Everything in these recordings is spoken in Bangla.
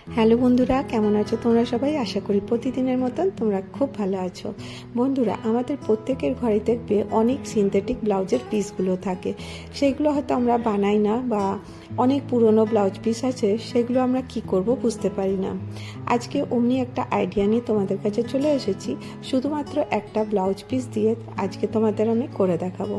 হ্যালো বন্ধুরা, কেমন আছো তোমরা সবাই? আশা করি প্রতিদিনের মতন তোমরা খুব ভালো আছো। বন্ধুরা, আমাদের প্রত্যেকের ঘরে দেখবে অনেক সিনথেটিক ব্লাউজের পিসগুলো থাকে। সেইগুলো হয়তো আমরা বানাই না, বা অনেক পুরনো ব্লাউজ পিস আছে, সেগুলো আমরা কি করব বুঝতে পারি না। আজকে অমনি একটা আইডিয়া নিয়ে তোমাদের কাছে চলে এসেছি। শুধুমাত্র একটা ব্লাউজ পিস দিয়ে আজকে তোমাদের আমি করে দেখাবো।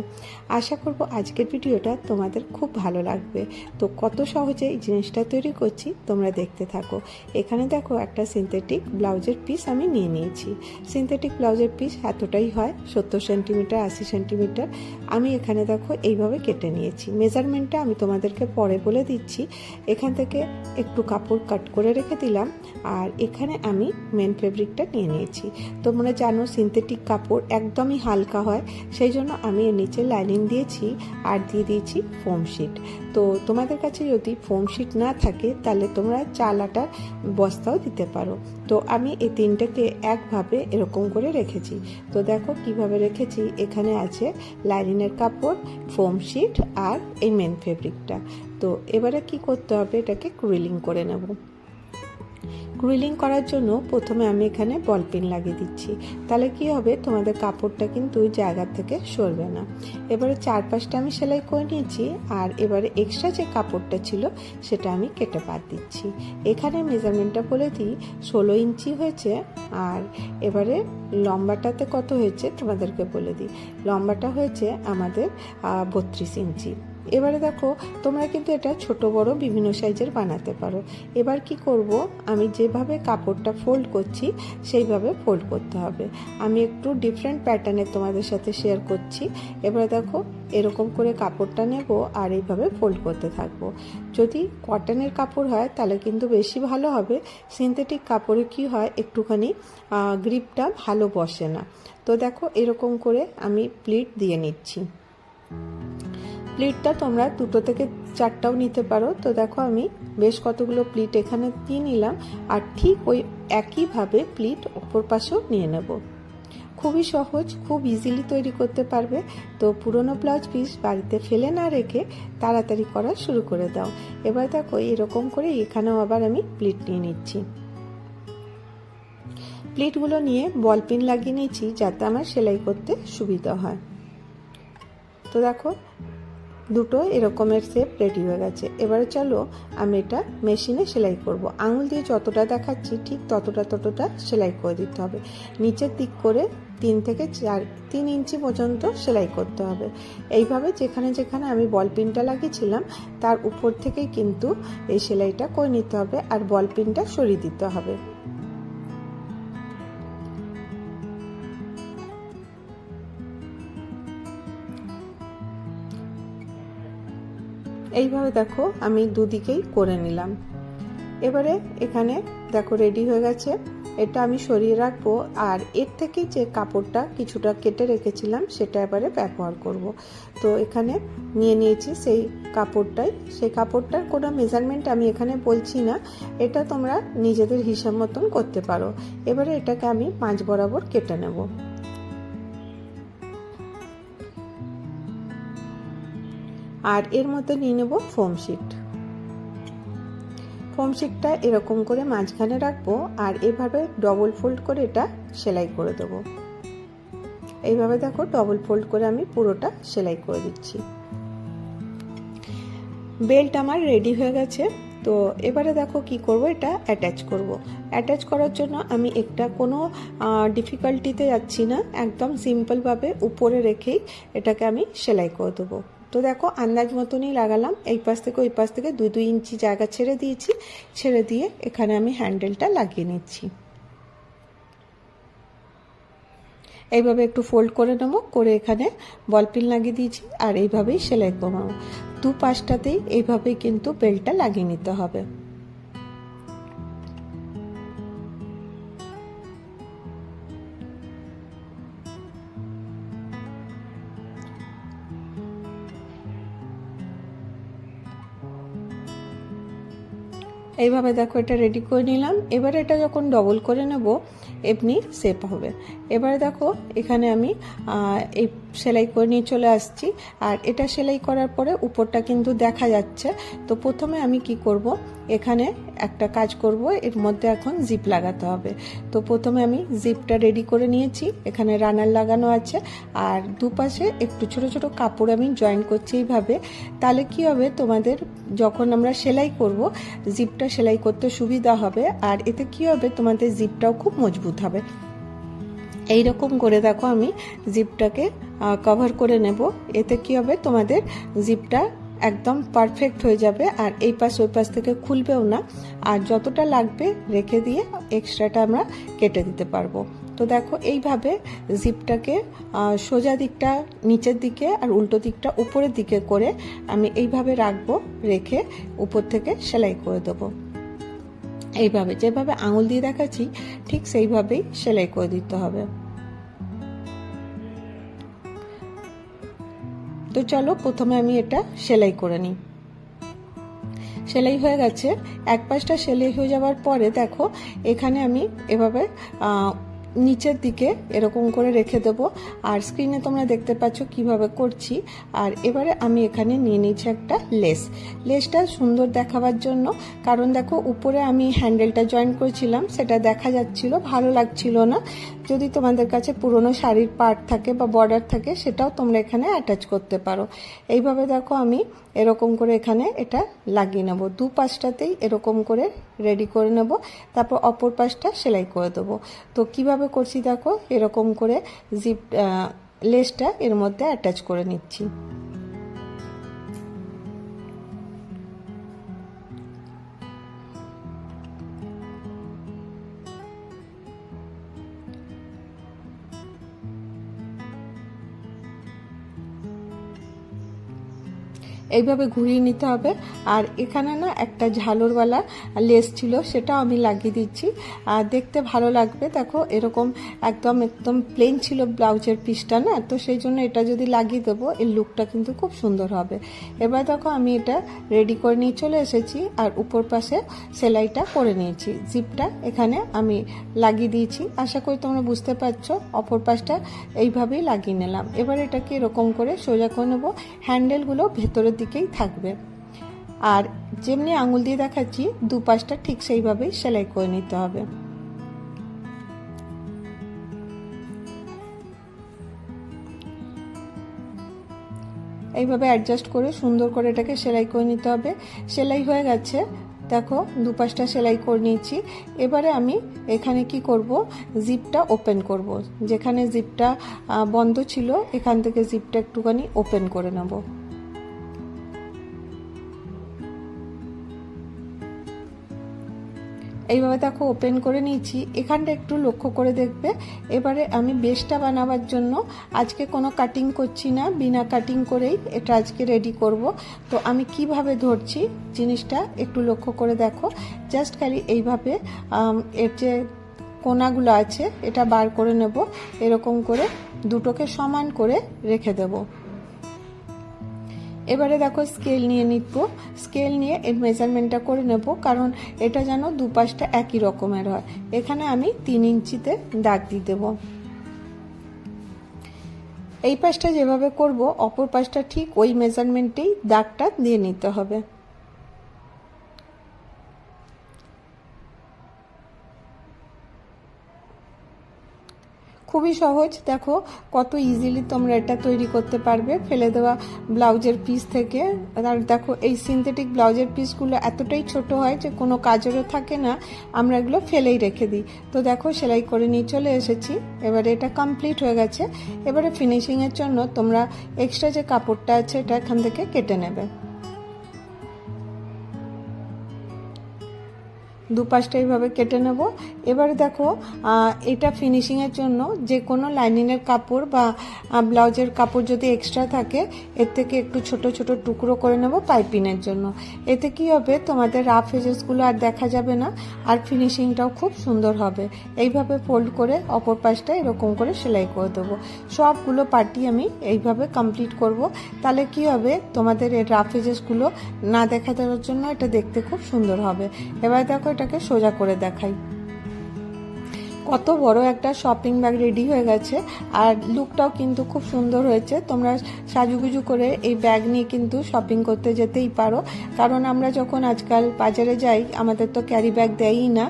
আশা করব আজকের ভিডিওটা তোমাদের খুব ভালো লাগবে। তো কত সহজে এই জিনিসটা তৈরি করছি তোমরা দেখতে থাকো। এখানে দেখো একটা সিনথেটিক ব্লাউজের পিস আমি নিয়ে নিয়েছি। সিনথেটিক ব্লাউজের পিস এতটাই হয়, 70 সেন্টিমিটার 80 সেন্টিমিটার। আমি এখানে দেখো এইভাবে কেটে নিয়েছি। মেজারমেন্টটা আমি তোমাদেরকে পরে বলে দিচ্ছি। এখান থেকে একটু কাপড় কাট করে রেখে দিলাম, আর এখানে আমি মেন ফেব্রিকটা নিয়ে নিয়েছি। তোমরা জানো সিনথেটিক কাপড় একদমই হালকা হয়, সেই জন্য আমি এর নিচে লাইনিং দিয়েছি আর দিয়ে দিয়েছি ফোম শিট। তো তোমাদের কাছে যদি ফোম শিট না থাকে তাহলে তোমরা চাল আটার বস্তাও দিতে পারো। তো আমি এই তিনটাকে একভাবে এরকম করে রেখেছি। তো দেখো কিভাবে রেখেছি। এখানে আছে লাইনিংয়ের কাপড়, ফোম শিট আর এই মেন ফেব্রিকটা। তো এবারে কি করতে হবে, এটাকে ক্রুলিং করে নেব। ক্রুলিং করার জন্য প্রথমে আমি এখানে বল পিন লাগিয়ে দিচ্ছি। তাহলে কি হবে, তোমাদের কাপড়টা কিন্তু জায়গা থেকে সরবে না। এবারে চারপাশটা আমি সেলাই করে নিয়েছি, আর এবারে এক্সট্রা যে কাপড়টা ছিল সেটা আমি কেটে বাদ দিচ্ছি। এখানে মেজারমেন্টটা বলে দিই, 16 ইঞ্চি হয়েছে। আর এবারে লম্বাটাতে কত হয়েছে তোমাদেরকে বলে দিই। লম্বাটা হয়েছে আমাদের 32 ইঞ্চি। এবারে দেখো, তোমরা কিন্তু এটা ছোট বড় বিভিন্ন সাইজের বানাতে পারো। এবার কি করব, আমি যেভাবে কাপড়টা ফোল্ড করছি সেইভাবে ফোল্ড করতে হবে। আমি একটু ডিফারেন্ট প্যাটার্নে তোমাদের সাথে শেয়ার করছি। এবারে দেখো, এরকম করে কাপড়টা নেব আর এইভাবে ফোল্ড করতে থাকবো। যদি কটনের কাপড় হয় তাহলে কিন্তু বেশি ভালো হবে। সিনথেটিক কাপড়ে কি হয়, একটুখানি গ্রিপটা ভালো বসে না। তো দেখো, এরকম করে আমি প্লিট দিয়ে নিচ্ছি। প্লিটটা তোমরা 2 থেকে 4টাও নিতে পারো। তো দেখো, আমি বেশ কতগুলো প্লিট এখানে দিয়ে নিলাম, আর ঠিক ওই একইভাবে প্লিট অপর পাশেও নিয়ে নেব। খুবই সহজ, খুব ইজিলি তৈরি করতে পারবে। তো পুরনো ব্লাউজ পিস বাড়িতে ফেলে না রেখে তাড়াতাড়ি করা শুরু করে দাও। এবার দেখো, এরকম করে এখানেও আবার আমি প্লিট নিয়ে নিচ্ছি। প্লিটগুলো নিয়ে বল পিন লাগিয়ে নিচ্ছি যাতে আমার সেলাই করতে সুবিধা হয়। তো দেখো, দুটো এরকমের শেপ রেডি হয়ে গেছে। এবারে চলো আমি এটা মেশিনে সেলাই করব। আঙুল দিয়ে যতটা দেখাচ্ছি ঠিক ততটা সেলাই করে দিতে হবে। নিচের দিক করে 3 থেকে 3 ইঞ্চি পর্যন্ত সেলাই করতে হবে। এইভাবে যেখানে যেখানে আমি বল পিনটা লাগিয়েছিলাম তার উপর থেকেই কিন্তু এই সেলাইটা করে নিতে হবে, আর বল পিনটা সরিয়ে দিতে হবে। এইভাবে দেখো আমি দুদিকেই করে নিলাম। এবারে এখানে দেখো রেডি হয়ে গেছে। এটা আমি সরিয়ে রাখবো, আর এর থেকে যে কাপড়টা কিছুটা কেটে রেখেছিলাম সেটা এবারে ব্যবহার করব। তো এখানে নিয়ে নিয়েছি সেই কাপড়টাই। সেই কাপড়টার কোনো মেজারমেন্ট আমি এখানে বলছি না, এটা তোমরা নিজেদের হিসাব মতন করতে পারো। এবারে এটাকে আমি 5 বরাবর কেটে নেব। আর এর মধ্যে নিয়ে নেব ফোম শিট। ফোম শিটটা এরকম করে মাঝখানে রাখবো, আর এভাবে ডবল ফোল্ড করে এটা সেলাই করে দেবো। এইভাবে দেখো, ডবল ফোল্ড করে আমি পুরোটা সেলাই করে দিচ্ছি। বেল্ট আমার রেডি হয়ে গেছে। তো এবারে দেখো কি করব, এটা অ্যাটাচ করব। অ্যাটাচ করার জন্য আমি একটা কোনো ডিফিকাল্টিতে যাচ্ছি না, একদম সিম্পলভাবে উপরে রেখেই এটাকে আমি সেলাই করে দেবো। তো দেখো, আন্দাজ মতনই লাগালাম। এই পাশ থেকে ওই পাশ থেকে 2-2 ইঞ্চি জায়গা ছেড়ে দিয়েছি। ছেড়ে দিয়ে এখানে আমি হ্যান্ডেলটা লাগিয়ে নিচ্ছি। এইভাবে একটু ফোল্ড করে নেব, করে এখানে বল পিন লাগিয়ে দিয়েছি, আর এইভাবেই সেলাই করবো। 2 পাশটাতেই এইভাবেই কিন্তু বেল্টটা লাগিয়ে নিতে হবে। এইভাবে দেখো এটা রেডি করে নিলাম। এবারে এটা যখন ডবল করে নেব এমনি শেপ হবে। এবারে দেখো এখানে আমি এই সেলাই করে নিয়ে চলে আসছি। আর এটা সেলাই করার পরে উপরটা কিন্তু দেখা যাচ্ছে। তো প্রথমে আমি কি করব, এখানে একটা কাজ করব, এর মধ্যে এখন জিপ লাগাতে হবে। তো প্রথমে আমি জিপটা রেডি করে নিয়েছি, এখানে রানার লাগানো আছে। আর দুপাশে একটু ছোট ছোট কাপড় আমি জয়েন করছি এইভাবে। তাহলে কি হবে, তোমাদের যখন আমরা সেলাই করব জিপটা সেলাই করতে সুবিধা হবে। আর এতে কি হবে, তোমাদের জিপটাও খুব মজবুত হবে। এই রকম করে দেখো আমি জিপটাকে কভার করে নেব। এতে কি হবে, তোমাদের জিপটা একদম পারফেক্ট হয়ে যাবে। আর এই পাশ ওই পাশ থেকে খুলবেও না। আর যতটা লাগবে রেখে দিয়ে এক্সট্রাটা আমরা কেটে দিতে পারবো। তো দেখো এইভাবে জিপটাকে সোজা দিকটা নিচের দিকে আর উল্টো দিকটা উপরের দিকে করে আমি এইভাবে রাখবো, রেখে উপর থেকে সেলাই করে দেবো। এইভাবে যেভাবে আঙুল দিয়ে দেখাচ্ছি ঠিক সেইভাবেই সেলাই করে দিতে হবে। তো চলো প্রথমে আমি এটা সেলাই করে নিই। সেলাই হয়ে গেছে। এক পাশটা সেলাই হয়ে যাওয়ার পরে দেখো এখানে আমি এভাবে নিচের দিকে এরকম করে রেখে দেবো। আর স্ক্রিনে তোমরা দেখতে পাচ্ছ কিভাবে করছি। আর এবারে আমি এখানে নিয়ে নিচ্ছি একটা লেসটা সুন্দর দেখাবার জন্য। কারণ দেখো উপরে আমি হ্যান্ডেলটা জয়েন করেছিলাম, সেটা দেখা যাচ্ছিল, ভালো লাগছিল না। যদি তোমাদের কাছে পুরনো শাড়ির পার্ট থাকে বা বর্ডার থাকে সেটাও তোমরা এখানে অ্যাটাচ করতে পারো। এইভাবে দেখো আমি এরকম করে এখানে এটা লাগিয়ে নেব। দু পাশটাতেই এরকম করে রেডি করে নেব, তারপর অপর পাশটা সেলাই করে দেবো। তো কিভাবে করছি দেখো, এরকম করে জিপ লেসটা এর মধ্যে অ্যাটাচ করে নিচ্ছি। এইভাবে ঘুরিয়ে নিতে হবে। আর এখানে না একটা ঝালরওয়ালা লেস ছিল, সেটাও আমি লাগিয়ে দিচ্ছি। আর দেখতে ভালো লাগবে। দেখো এরকম একদম প্লেন ছিল ব্লাউজের পিসটা না, তো সেই জন্য এটা যদি লাগিয়ে দেবো এর লুকটা কিন্তু খুব সুন্দর হবে। এবার দেখো আমি এটা রেডি করে নিয়ে চলে এসেছি। আর উপর পাশে সেলাইটা করে নিয়েছি, জিপটা এখানে আমি লাগিয়ে দিয়েছি। আশা করি তোমরা বুঝতে পারছো। অপর পাশটা এইভাবেই লাগিয়ে নিলাম। এবার এটাকে এরকম করে সোজা করে নেবো, হ্যান্ডেলগুলো ভেতরের দিকেই থাকবে। আর যেমনি আঙুল দিয়ে দেখাচ্ছি দুপাশটা ঠিক সেইভাবেই সেলাই করে নিতে হবে। এইভাবে অ্যাডজাস্ট করে সুন্দর করে এটাকে সেলাই করে নিতে হবে। সেলাই হয়ে গেছে, দেখো দুপাশটা সেলাই করে নিয়েছি। এবারে আমি এখানে কি করব, জিপটা ওপেন করব। যেখানে জিপটা বন্ধ ছিল এখান থেকে জিপটা একটুখানি ওপেন করে নেব। এইভাবে দেখো ওপেন করে নিয়েছি। এখানটা একটু লক্ষ্য করে দেখবে। এবারে আমি বেসটা বানাবার জন্য আজকে কোনো কাটিং করছি না, বিনা কাটিং করেই এটা আজকে রেডি করব। তো আমি কিভাবে ধরছি জিনিসটা একটু লক্ষ্য করে দেখো। জাস্ট খালি এইভাবে এর যে কোনাগুলো আছে এটা বার করে নেব, এরকম করে দুটোকে সমান করে রেখে দেবো। এবারে দেখো স্কেল নিয়ে নিব, স্কেল নিয়ে এর মেজারমেন্টটা করে নেব, কারণ এটা যেন দুপাশটা একই রকমের হয়। এখানে আমি 3 ইঞ্চিতে দাগ দিয়ে দেব। এই পাশটা যেভাবে করব অপর পাশটা ঠিক ওই মেজারমেন্টেই দাগটা দিয়ে নিতে হবে। খুবই সহজ, দেখো কত ইজিলি তোমরা এটা তৈরি করতে পারবে ফেলে দেওয়া ব্লাউজের পিস থেকে। আর দেখো এই সিনথেটিক ব্লাউজের পিসগুলো এতটাই ছোট হয় যে কোনো কাজেরও থাকে না, আমরা এগুলো ফেলেই রেখে দিই। তো দেখো সেলাই করে নিয়ে চলে এসেছি। এবারে এটা কমপ্লিট হয়ে গেছে। এবারে ফিনিশিংয়ের জন্য তোমরা এক্সট্রা যে কাপড়টা আছে এটা এখান থেকে কেটে নেবে। দুপাশটা এইভাবে কেটে নেব। এবারে দেখো এটা ফিনিশিংয়ের জন্য যে কোনো লাইনিংয়ের কাপড় বা ব্লাউজের কাপড় যদি এক্সট্রা থাকে এর থেকে একটু ছোট ছোট টুকরো করে নেব পাইপিংয়ের জন্য। এতে কি হবে, তোমাদের রাফ এজেসগুলো আর দেখা যাবে না, আর ফিনিশিংটাও খুব সুন্দর হবে। এইভাবে ফোল্ড করে অপর পাশটা এরকম করে সেলাই করে দেবো। সবগুলো পার্টি আমি এইভাবে কমপ্লিট করব। তাহলে কি হবে, তোমাদের এই রাফ এজেসগুলো না দেখা দেওয়ার জন্য এটা দেখতে খুব সুন্দর হবে। এবার দেখো এটাকে সোজা করে দেখাই। কত বড় একটা শপিং ব্যাগ রেডি হয়ে গেছে, আর লুকটাও কিন্তু খুব সুন্দর হয়েছে। তোমরা সাজুগুজু করে এই ব্যাগ নিয়ে কিন্তু শপিং করতে যেতেই পারো, কারণ আমরা যখন আজকাল বাজারে যাই আমাদের তো ক্যারি ব্যাগ দেয়ই না।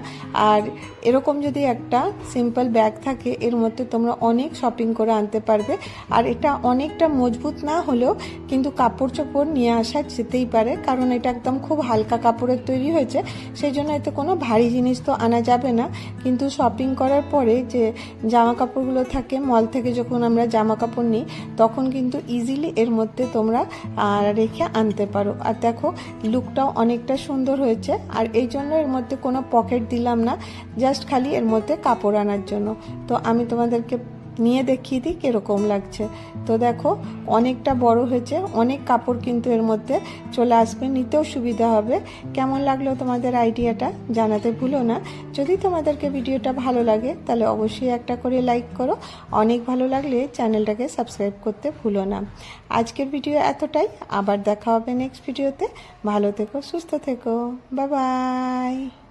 আর এরকম যদি একটা সিম্পল ব্যাগ থাকে এর মধ্যে তোমরা অনেক শপিং করে আনতে পারবে। আর এটা অনেকটা মজবুত না হলেও কিন্তু কাপড় চোপড় নিয়ে আসা যেতেই পারে, কারণ এটা একদম খুব হালকা কাপড়ের তৈরি হয়েছে, সেই জন্য এতে কোনো ভারী জিনিস তো আনা যাবে না। কিন্তু শপিং করার পরে যে জামা কাপড়গুলো থাকে মল থেকে যখন আমরা জামা কাপড় নিই তখন কিন্তু ইজিলি এর মধ্যে তোমরা রেখে আনতে পারো। আর দেখো লুকটাও অনেকটা সুন্দর হয়েছে। আর এই জন্য এর মধ্যে কোনো পকেট দিলাম না, জাস্ট খালি এর মধ্যে কাপড় আনার জন্য। তো আমি তোমাদেরকে নিয়ে দেখিয়ে দিই কীরকম লাগছে। তো দেখো অনেকটা বড় হয়েছে, অনেক কাপড় কিন্তু এর মধ্যে চলে আসবে, নিতেও সুবিধা হবে। কেমন লাগলো তোমাদের আইডিয়াটা জানাতে ভুলো না। যদি তোমাদেরকে ভিডিওটা ভালো লাগে তাহলে অবশ্যই একটা করে লাইক করো, অনেক ভালো লাগলে চ্যানেলটাকে সাবস্ক্রাইব করতে ভুলো না। আজকের ভিডিও এতটাই, আবার দেখা হবে নেক্সট ভিডিওতে। ভালো থেকো, সুস্থ থেকো, বাই বাই।